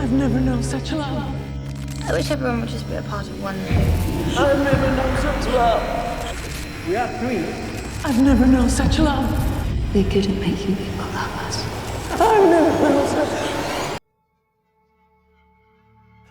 I've never known such love. I wish everyone would just be a part of one thing. I've never known such love. We are three. I've never known such love. They couldn't make you people love us. I've never known such.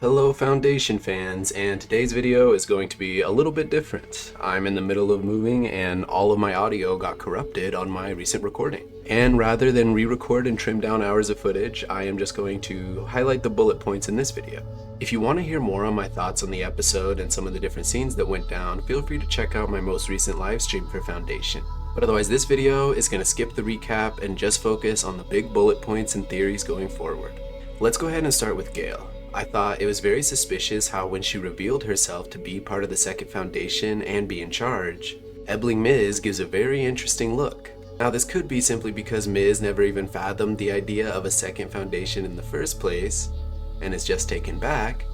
Hello Foundation fans, and today's video is going to be a little bit different. I'm in the middle of moving and all of my audio got corrupted on my recent recording. And rather than re-record and trim down hours of footage, I am just going to highlight the bullet points in this video. If you want to hear more on my thoughts on the episode and some of the different scenes that went down, feel free to check out my most recent live stream for Foundation. But otherwise, this video is going to skip the recap and just focus on the big bullet points and theories going forward. Let's go ahead and start with Gale. I thought it was very suspicious how when she revealed herself to be part of the Second Foundation and be in charge, Ebbling Miz gives a very interesting look. Now this could be simply because Miz never even fathomed the idea of a Second Foundation in the first place, and is just taken back,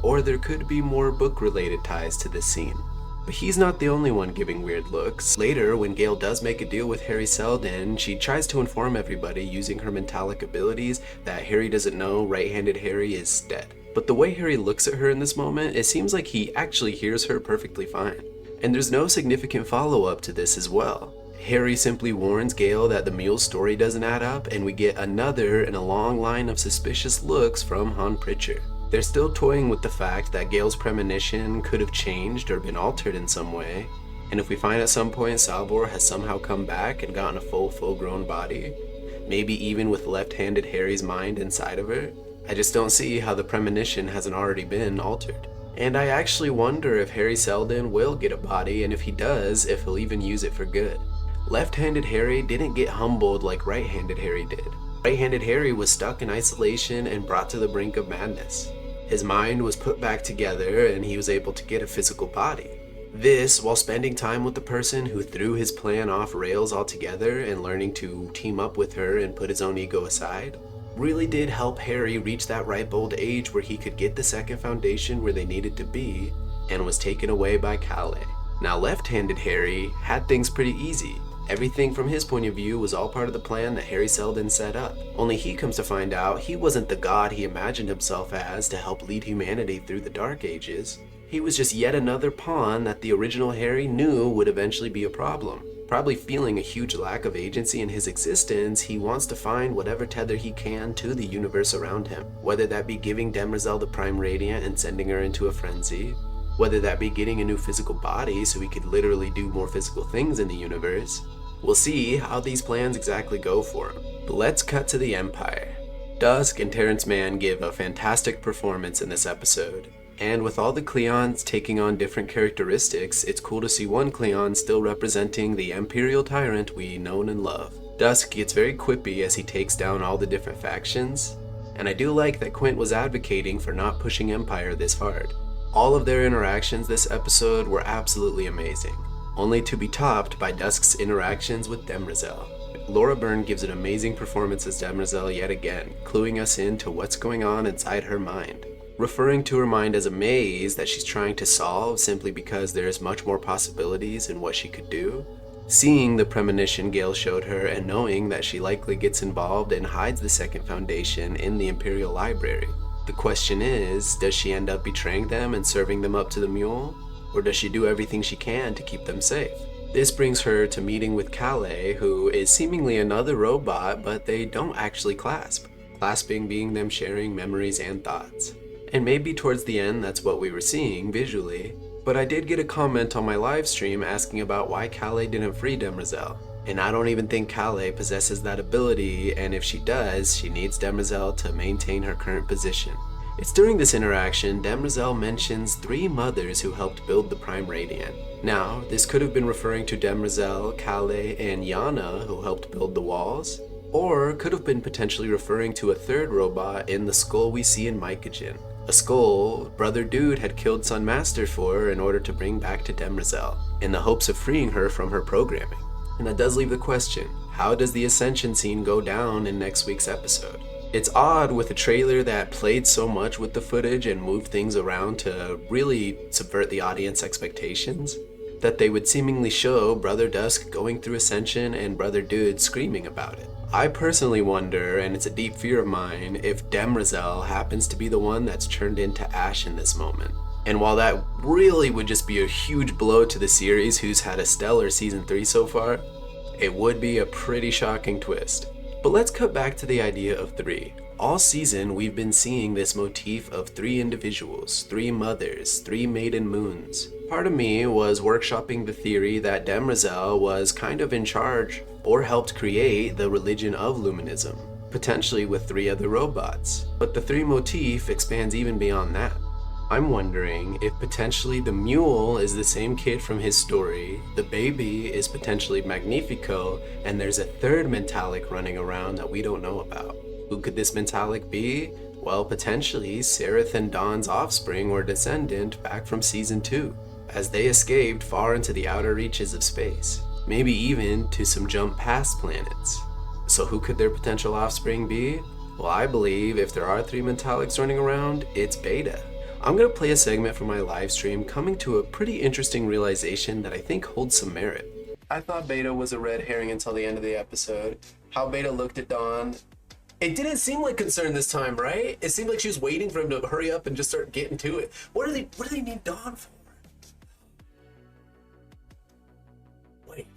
or there could be more book-related ties to this scene. But he's not the only one giving weird looks. Later, when Gale does make a deal with Harry Seldon, she tries to inform everybody using her mentalic abilities that Harry doesn't know right-handed Harry is dead. But the way Harry looks at her in this moment, it seems like he actually hears her perfectly fine. And there's no significant follow-up to this as well. Harry simply warns Gale that the Mule story doesn't add up, and we get another in a long line of suspicious looks from Han Pritchard. They're still toying with the fact that Gale's premonition could have changed or been altered in some way, and if we find at some point Salvor has somehow come back and gotten a full-grown body, maybe even with left-handed Harry's mind inside of her, I just don't see how the premonition hasn't already been altered. And I actually wonder if Harry Seldon will get a body, and if he does, if he'll even use it for good. Left-handed Harry didn't get humbled like right-handed Harry did. Right-handed Harry was stuck in isolation and brought to the brink of madness. His mind was put back together and he was able to get a physical body. This while spending time with the person who threw his plan off rails altogether and learning to team up with her and put his own ego aside, really did help Harry reach that ripe old age where he could get the Second Foundation where they needed to be and was taken away by Kalle. Now left-handed Harry had things pretty easy. Everything from his point of view was all part of the plan that Harry Seldon set up. Only he comes to find out he wasn't the god he imagined himself as to help lead humanity through the Dark Ages. He was just yet another pawn that the original Harry knew would eventually be a problem. Probably feeling a huge lack of agency in his existence, he wants to find whatever tether he can to the universe around him. Whether that be giving Demerzel the Prime Radiant and sending her into a frenzy, whether that be getting a new physical body so he could literally do more physical things in the universe. We'll see how these plans exactly go for him. But let's cut to the Empire. Dusk and Terrence Mann give a fantastic performance in this episode. And with all the Cleons taking on different characteristics, it's cool to see one Cleon still representing the Imperial Tyrant we know and love. Dusk gets very quippy as he takes down all the different factions. And I do like that Quint was advocating for not pushing Empire this hard. All of their interactions this episode were absolutely amazing, only to be topped by Dusk's interactions with Demerzel. Laura Byrne gives an amazing performance as Demerzel yet again, cluing us into what's going on inside her mind. Referring to her mind as a maze that she's trying to solve simply because there's much more possibilities in what she could do. Seeing the premonition Gale showed her and knowing that she likely gets involved and hides the Second Foundation in the Imperial Library. The question is, does she end up betraying them and serving them up to the Mule? Or does she do everything she can to keep them safe? This brings her to meeting with Kalle, who is seemingly another robot, but they don't actually clasp. Clasping being them sharing memories and thoughts. And maybe towards the end that's what we were seeing visually, but I did get a comment on my live stream asking about why Kalle didn't free Demerzel. And I don't even think Kalle possesses that ability, and if she does, she needs Demerzel to maintain her current position. It's during this interaction, Demerzel mentions 3 mothers who helped build the Prime Radiant. Now, this could have been referring to Demerzel, Kalle, and Yana who helped build the walls, or could have been potentially referring to a 3rd robot in the skull we see in Mycogen. A skull Brother Dude had killed Sun Master for in order to bring back to Demerzel, in the hopes of freeing her from her programming. And that does leave the question, how does the Ascension scene go down in next week's episode? It's odd with a trailer that played so much with the footage and moved things around to really subvert the audience expectations. that they would seemingly show Brother Dusk going through Ascension and Brother Dude screaming about it. I personally wonder, and it's a deep fear of mine, if Demrazel happens to be the one that's turned into ash in this moment. And while that really would just be a huge blow to the series, who's had a stellar season 3 so far, it would be a pretty shocking twist. But let's cut back to the idea of 3. All season, we've been seeing this motif of 3 individuals, 3 mothers, 3 maiden moons. Part of me was workshopping the theory that Demrazel was kind of in charge or helped create the religion of Luminism, potentially with 3 other robots. But the 3 motif expands even beyond that. I'm wondering if potentially the Mule is the same kid from his story, the baby is potentially Magnifico, and there's a 3rd Mentalic running around that we don't know about. Who could this Mentalic be? Well, potentially Sereth and Dawn's offspring or descendant back from season 2, as they escaped far into the outer reaches of space, maybe even to some jump past planets. So who could their potential offspring be? Well, I believe if there are 3 Mentalics running around, it's Beta. I'm going to play a segment from my live stream coming to a pretty interesting realization that I think holds some merit. I thought Beta was a red herring until the end of the episode. How Beta looked at Dawn. It didn't seem like concern this time, right? It seemed like she was waiting for him to hurry up and just start getting to it. What do they need Dawn for? Wait.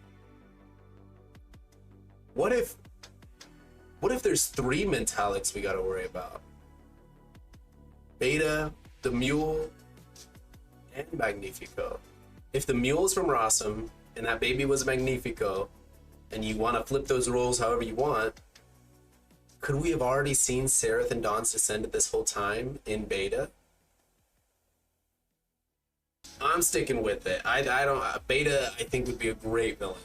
What if there's 3 Mentalics we gotta worry about? Beta, the Mule, and Magnifico. If the Mule is from Rossum, and that baby was Magnifico, and you want to flip those roles however you want, could we have already seen Sereth and Dawn's descendant this whole time in Beta? I'm sticking with it. Beta, I think, would be a great villain.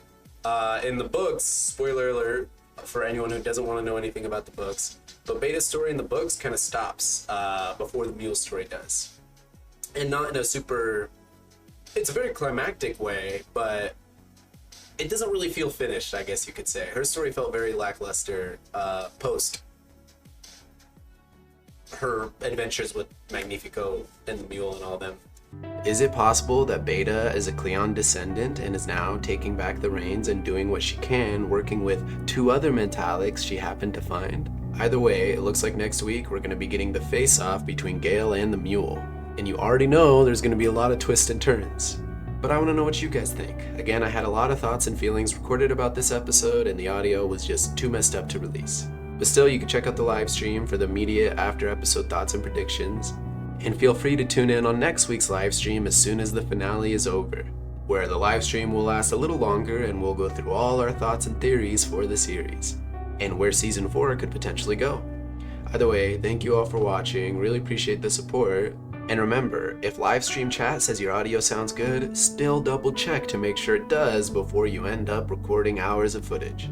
In the books, spoiler alert, for anyone who doesn't want to know anything about the books, but Beta's story in the books kind of stops before the Mule story does. And not in a super... It's a very climactic way, but it doesn't really feel finished, I guess you could say. Her story felt very lackluster post her adventures with Magnifico and the Mule and all them. Is it possible that Beta is a Cleon descendant and is now taking back the reins and doing what she can, working with 2 other Mentalics she happened to find? Either way, it looks like next week we're going to be getting the face-off between Gale and the Mule. And you already know there's going to be a lot of twists and turns. But I want to know what you guys think. Again, I had a lot of thoughts and feelings recorded about this episode, and the audio was just too messed up to release. But still, you can check out the live stream for the immediate after-episode thoughts and predictions. And feel free to tune in on next week's live stream as soon as the finale is over, where the live stream will last a little longer and we'll go through all our thoughts and theories for the series, and where season 4 could potentially go. Either way, thank you all for watching, really appreciate the support, and remember, if live stream chat says your audio sounds good, still double check to make sure it does before you end up recording hours of footage.